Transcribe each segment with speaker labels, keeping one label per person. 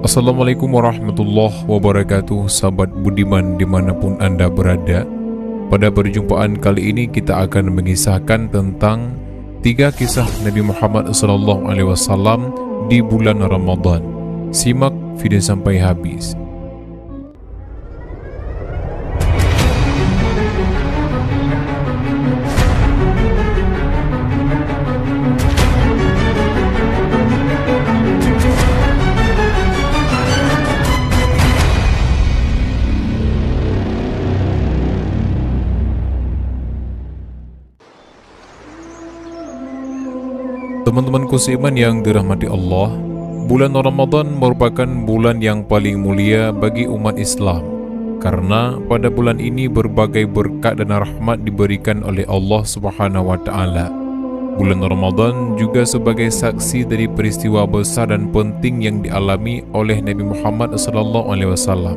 Speaker 1: Assalamualaikum warahmatullahi wabarakatuh, sahabat budiman dimanapun Anda berada. Pada perjumpaan kali ini kita akan mengisahkan tentang 3 kisah Nabi Muhammad SAW di bulan Ramadan. Simak video sampai habis. Teman-temanku seiman yang dirahmati Allah, bulan Ramadan merupakan bulan yang paling mulia bagi umat Islam, karena pada bulan ini berbagai berkat dan rahmat diberikan oleh Allah Subhanahu wa Ta'ala. Bulan Ramadan juga sebagai saksi dari peristiwa besar dan penting yang dialami oleh Nabi Muhammad SAW.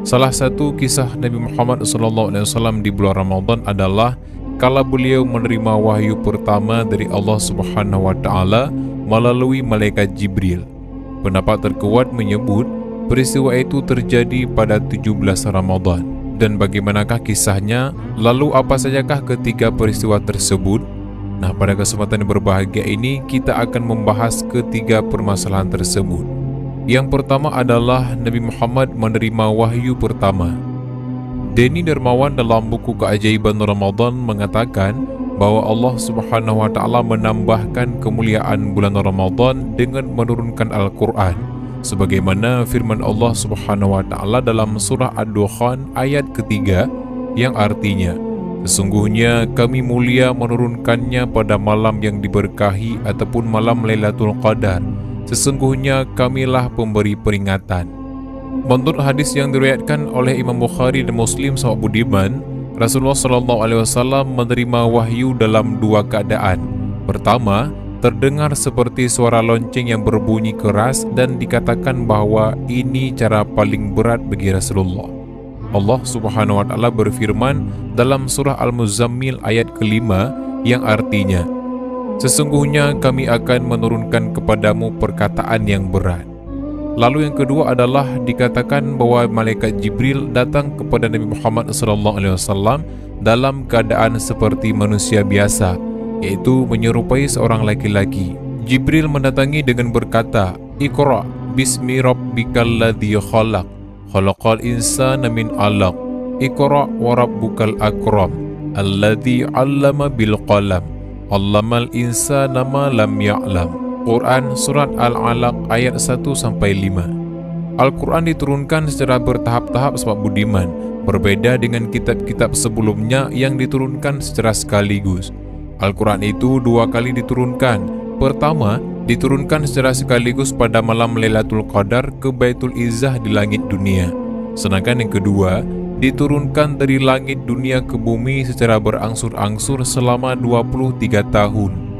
Speaker 1: Salah satu kisah Nabi Muhammad SAW di bulan Ramadan adalah kala beliau menerima wahyu pertama dari Allah Subhanahu wa Ta'ala melalui malaikat Jibril. Pendapat terkuat menyebut peristiwa itu terjadi pada 17 Ramadan. Dan bagaimanakah kisahnya? Lalu apa sajakah ketiga peristiwa tersebut? Nah, pada kesempatan berbahagia ini kita akan membahas ketiga permasalahan tersebut. Yang pertama adalah Nabi Muhammad menerima wahyu pertama. Denny Dermawan dalam buku Keajaiban Ramadan mengatakan bahwa Allah Subhanahu wa Ta'ala menambahkan kemuliaan bulan Ramadan dengan menurunkan Al-Quran, sebagaimana firman Allah Subhanahu wa Ta'ala dalam surah Ad-Dukhan ayat ketiga yang artinya, sesungguhnya kami mulia menurunkannya pada malam yang diberkahi ataupun malam Lailatul Qadar. Sesungguhnya kamilah pemberi peringatan. Menurut hadis yang diriwayatkan oleh Imam Bukhari dan Muslim sahabat budiman, Rasulullah SAW menerima wahyu dalam 2 keadaan. Pertama, terdengar seperti suara lonceng yang berbunyi keras dan dikatakan bahwa ini cara paling berat bagi Rasulullah. Allah Subhanahu wa Ta'ala berfirman dalam surah Al-Muzammil ayat ke-5 yang artinya, sesungguhnya kami akan menurunkan kepadamu perkataan yang berat. Lalu yang kedua adalah dikatakan bahwa malaikat Jibril datang kepada Nabi Muhammad SAW dalam keadaan seperti manusia biasa, yaitu menyerupai seorang laki-laki. Jibril mendatangi dengan berkata, Iqra bismi rabbikal ladzi khalaq, khalaqal insana min 'alaq, Iqra wa rabbukal akram, alladzi 'allama bil qalam, 'allamal insana ma lam ya'lam. Quran Surat Al-Alaq ayat 1-5. Al-Quran diturunkan secara bertahap-tahap sahabat budiman, berbeda dengan kitab-kitab sebelumnya yang diturunkan secara sekaligus. Al-Quran itu 2 kali diturunkan. Pertama, diturunkan secara sekaligus pada malam Lailatul Qadar ke Baitul Izzah di langit dunia. Sedangkan yang kedua, diturunkan dari langit dunia ke bumi secara berangsur-angsur selama 23 tahun.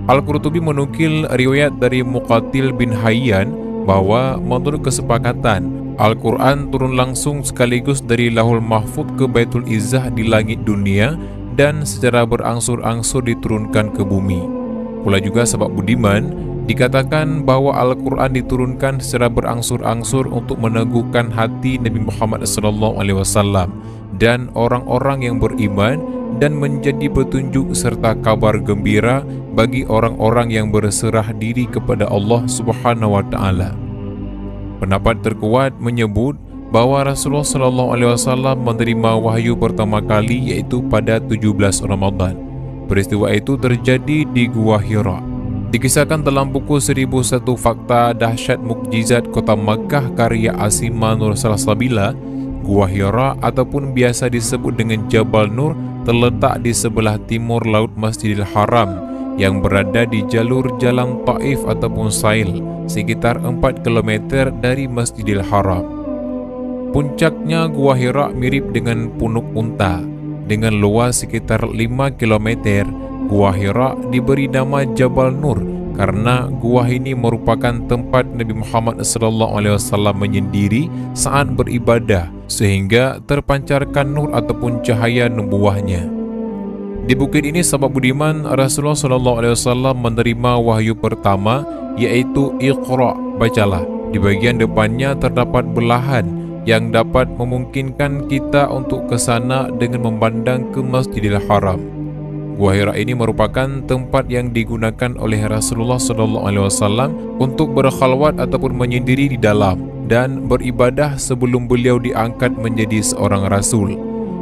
Speaker 1: Al-Qurtubi menukil riwayat dari Muqatil bin Hayyan bahwa menurut kesepakatan, Al-Quran turun langsung sekaligus dari Lahul Mahfuz ke Baitul Izzah di langit dunia dan secara berangsur-angsur diturunkan ke bumi. Pula juga sahabat budiman, dikatakan bahwa Al-Quran diturunkan secara berangsur-angsur untuk meneguhkan hati Nabi Muhammad SAW dan orang-orang yang beriman dan menjadi petunjuk serta kabar gembira bagi orang-orang yang berserah diri kepada Allah Subhanahu wa Ta'ala. Pendapat terkuat menyebut bahwa Rasulullah SAW menerima wahyu pertama kali yaitu pada 17 Ramadan. Peristiwa itu terjadi di Gua Hira. Dikisahkan dalam buku 1001 Fakta Dahsyat Mukjizat Kota Makkah karya Asima Nur Salsabila, Gua Hira ataupun biasa disebut dengan Jabal Nur terletak di sebelah timur laut Masjidil Haram yang berada di jalur jalan Taif ataupun Sail, sekitar 4 km dari Masjidil Haram. Puncaknya Gua Hira mirip dengan punuk unta. Dengan luas sekitar 5 km, Gua Hira diberi nama Jabal Nur karena gua ini merupakan tempat Nabi Muhammad SAW menyendiri saat beribadah, sehingga terpancarkan nur ataupun cahaya nubuahnya. Di bukit ini sahabat budiman, Rasulullah SAW menerima wahyu pertama, yaitu Iqra, bacalah, Di bagian depannya terdapat belahan yang dapat memungkinkan kita untuk ke sana dengan memandang ke Masjidil Haram. Gua Hira ini merupakan tempat yang digunakan oleh Rasulullah SAW untuk berkhalwat ataupun menyendiri di dalam dan beribadah sebelum beliau diangkat menjadi seorang Rasul.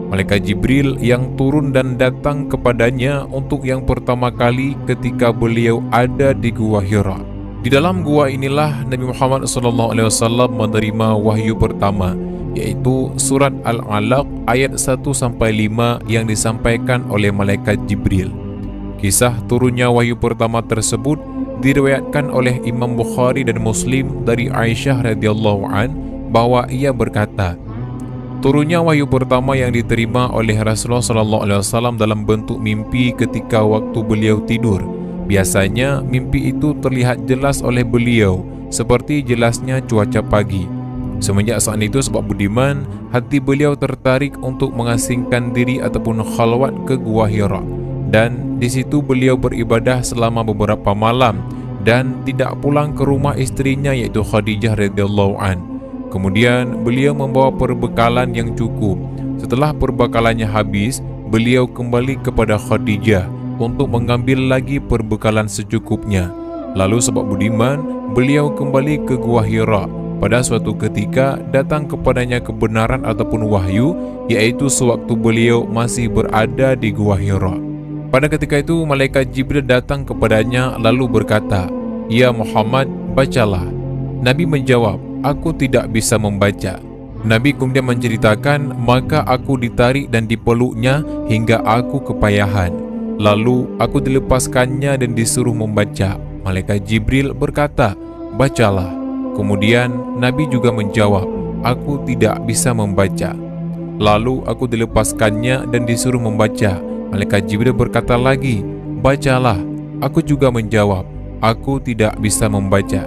Speaker 1: Malaikat Jibril yang turun dan datang kepadanya untuk yang pertama kali ketika beliau ada di Gua Hira. Di dalam gua inilah Nabi Muhammad SAW menerima wahyu pertama, yaitu surat Al-Alaq ayat 1-5 yang disampaikan oleh Malaikat Jibril. Kisah turunnya wahyu pertama tersebut diriwayatkan oleh Imam Bukhari dan Muslim dari Aisyah radhiyallahu an bahwa ia berkata, turunnya wahyu pertama yang diterima oleh Rasulullah SAW dalam bentuk mimpi ketika waktu beliau tidur. Biasanya mimpi itu terlihat jelas oleh beliau seperti jelasnya cuaca pagi. Semenjak saat itu sebab budiman, hati beliau tertarik untuk mengasingkan diri ataupun khalwat ke Gua Hira, dan di situ beliau beribadah selama beberapa malam dan tidak pulang ke rumah istrinya yaitu Khadijah radhiyallahu an. Kemudian beliau membawa perbekalan yang cukup. Setelah perbekalannya habis, beliau kembali kepada Khadijah untuk mengambil lagi perbekalan secukupnya. Lalu sebab budiman, beliau kembali ke Gua Hira. Pada suatu ketika datang kepadanya kebenaran ataupun wahyu, yaitu sewaktu beliau masih berada di Gua Hira. Pada ketika itu Malaikat Jibril datang kepadanya lalu berkata, "Ya Muhammad, bacalah." Nabi menjawab, "Aku tidak bisa membaca." Nabi kemudian menceritakan, maka aku ditarik dan dipeluknya hingga aku kepayahan. Lalu aku dilepaskannya dan disuruh membaca. Malaikat Jibril berkata, "Bacalah." Kemudian Nabi juga menjawab, "Aku tidak bisa membaca." Lalu aku dilepaskannya dan disuruh membaca. Malaikat Jibril berkata lagi, "Bacalah." Aku juga menjawab, "Aku tidak bisa membaca."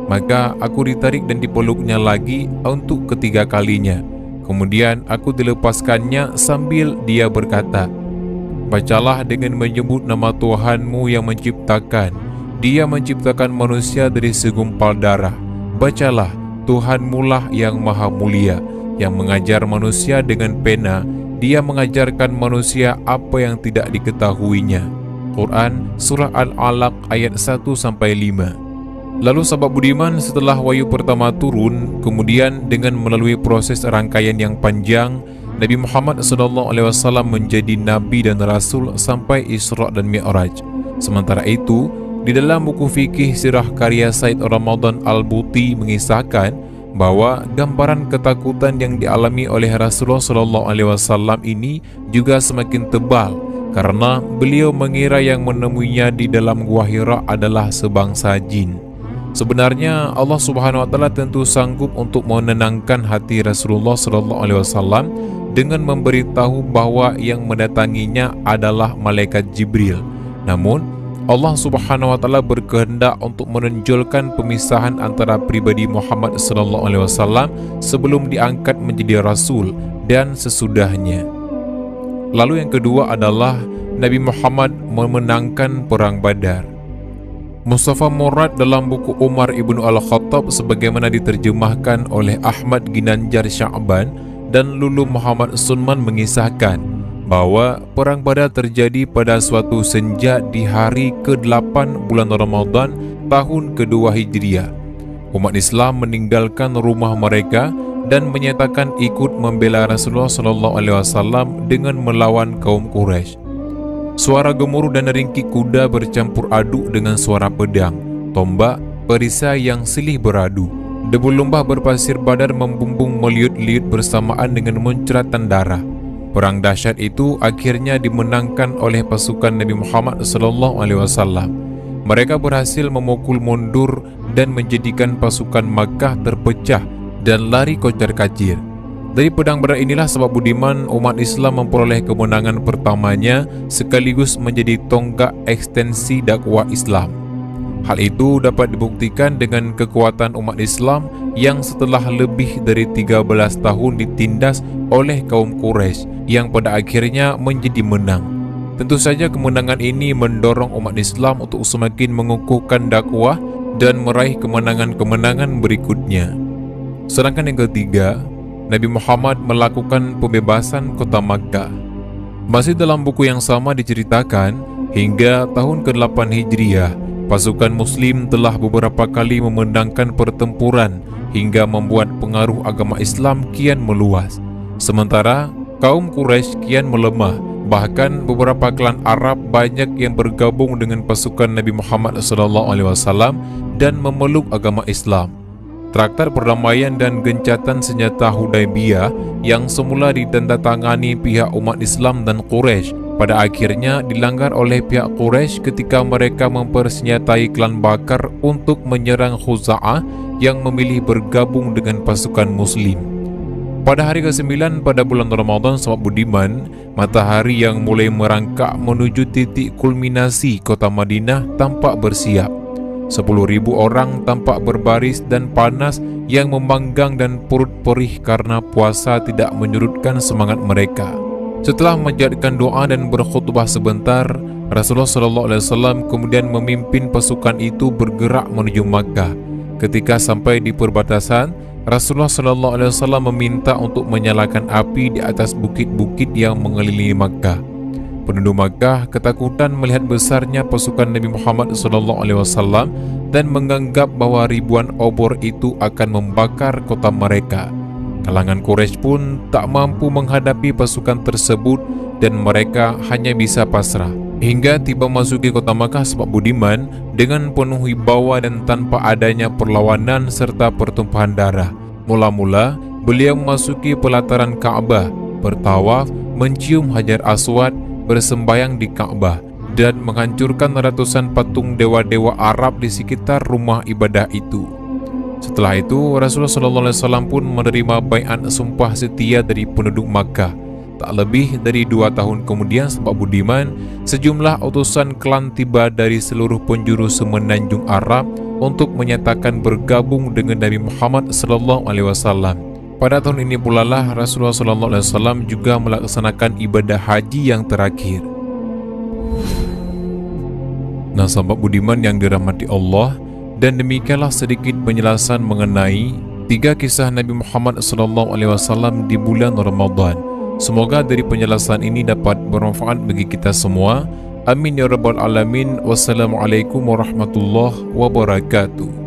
Speaker 1: Maka aku ditarik dan dipeluknya lagi untuk ketiga kalinya. Kemudian aku dilepaskannya sambil dia berkata, "Bacalah dengan menyebut nama Tuhanmu yang menciptakan. Dia menciptakan manusia dari segumpal darah. Bacalah, Tuhanmulah yang maha mulia, yang mengajar manusia dengan pena. Dia mengajarkan manusia apa yang tidak diketahuinya." Quran Surah Al-Alaq ayat 1-5. Lalu sahabat budiman, setelah wahyu pertama turun, kemudian dengan melalui proses rangkaian yang panjang, Nabi Muhammad SAW menjadi Nabi dan Rasul sampai Isra dan Mi'raj. Sementara itu, di dalam buku fikih sirah karya Said Ramadan Al-Buti mengisahkan bahwa gambaran ketakutan yang dialami oleh Rasulullah SAW ini juga semakin tebal karena beliau mengira yang menemuinya di dalam Gua Hira adalah sebangsa jin. Sebenarnya Allah Subhanahu wa taala tentu sanggup untuk menenangkan hati Rasulullah SAW dengan memberitahu bahwa yang mendatanginya adalah malaikat Jibril. Namun Allah Subhanahu wa taala berkehendak untuk menonjolkan pemisahan antara pribadi Muhammad SAW sebelum diangkat menjadi rasul dan sesudahnya. Lalu yang kedua adalah Nabi Muhammad memenangkan perang Badar. Mustafa Murad dalam buku Umar Ibn Al-Khattab sebagaimana diterjemahkan oleh Ahmad Ginanjar Sya'ban dan Lulu Muhammad Sunman mengisahkan bahwa perang Badar terjadi pada suatu senja di hari ke-8 bulan Ramadan tahun kedua Hijriah. Umat Islam meninggalkan rumah mereka dan menyatakan ikut membela Rasulullah SAW dengan melawan kaum Quraisy. Suara gemuruh dan ringkih kuda bercampur aduk dengan suara pedang, tombak, perisai yang silih beradu. Debu lembah berpasir Badar membumbung meliut-liut bersamaan dengan muncratan darah. Perang dahsyat itu akhirnya dimenangkan oleh pasukan Nabi Muhammad SAW. Mereka berhasil memukul mundur dan menjadikan pasukan Makkah terpecah dan lari kocar-kacir. Dari pedang Badar inilah sebab budiman umat Islam memperoleh kemenangan pertamanya sekaligus menjadi tonggak ekstensi dakwah Islam. Hal itu dapat dibuktikan dengan kekuatan umat Islam yang setelah lebih dari 13 tahun ditindas oleh kaum Quraisy yang pada akhirnya menjadi menang. Tentu saja kemenangan ini mendorong umat Islam untuk semakin mengukuhkan dakwah dan meraih kemenangan-kemenangan berikutnya. Sedangkan yang ketiga, Nabi Muhammad melakukan pembebasan kota Makkah. Masih dalam buku yang sama diceritakan, hingga tahun ke-8 Hijriah, pasukan Muslim telah beberapa kali memenangkan pertempuran hingga membuat pengaruh agama Islam kian meluas. Sementara kaum Quraisy kian melemah. Bahkan beberapa klan Arab banyak yang bergabung dengan pasukan Nabi Muhammad SAW dan memeluk agama Islam. Traktat perdamaian dan gencatan senjata Hudaybiyah yang semula ditandatangani pihak umat Islam dan Quraisy pada akhirnya dilanggar oleh pihak Quraisy ketika mereka mempersenjatai klan Bakar untuk menyerang Khuza'ah yang memilih bergabung dengan pasukan Muslim. Pada hari ke-9 pada bulan Ramadan Sahabat Budiman, matahari yang mulai merangkak menuju titik kulminasi kota Madinah tampak bersiap. 10.000 orang tampak berbaris dan panas yang memanggang dan perut perih karena puasa tidak menyurutkan semangat mereka. Setelah menjadikan doa dan berkhutbah sebentar, Rasulullah SAW kemudian memimpin pasukan itu bergerak menuju Makkah. Ketika sampai di perbatasan, Rasulullah SAW meminta untuk menyalakan api di atas bukit-bukit yang mengelilingi Makkah. Penduduk Makkah ketakutan melihat besarnya pasukan Nabi Muhammad SAW dan menganggap bahwa ribuan obor itu akan membakar kota mereka. Kalangan Quraisy pun tak mampu menghadapi pasukan tersebut dan mereka hanya bisa pasrah. Hingga tiba masuki kota Makkah Sahabat Budiman dengan penuh wibawa dan tanpa adanya perlawanan serta pertumpahan darah. Mula-mula beliau memasuki pelataran Ka'bah, bertawaf, mencium Hajar Aswad, bersembayang di Ka'bah dan menghancurkan ratusan patung dewa-dewa Arab di sekitar rumah ibadah itu. Setelah itu Rasulullah SAW pun menerima baiat sumpah setia dari penduduk Makkah. Tak lebih dari 2 tahun kemudian Sahabat Budiman, sejumlah utusan klan tiba dari seluruh penjuru semenanjung Arab untuk menyatakan bergabung dengan Nabi Muhammad SAW. Pada tahun ini pula lah Rasulullah SAW juga melaksanakan ibadah haji yang terakhir. Nah Sahabat Budiman yang dirahmati Allah, dan demikianlah sedikit penjelasan mengenai 3 kisah Nabi Muhammad SAW di bulan Ramadan. Semoga dari penjelasan ini dapat bermanfaat bagi kita semua. Amin ya rabbal alamin. Wassalamualaikum warahmatullahi wabarakatuh.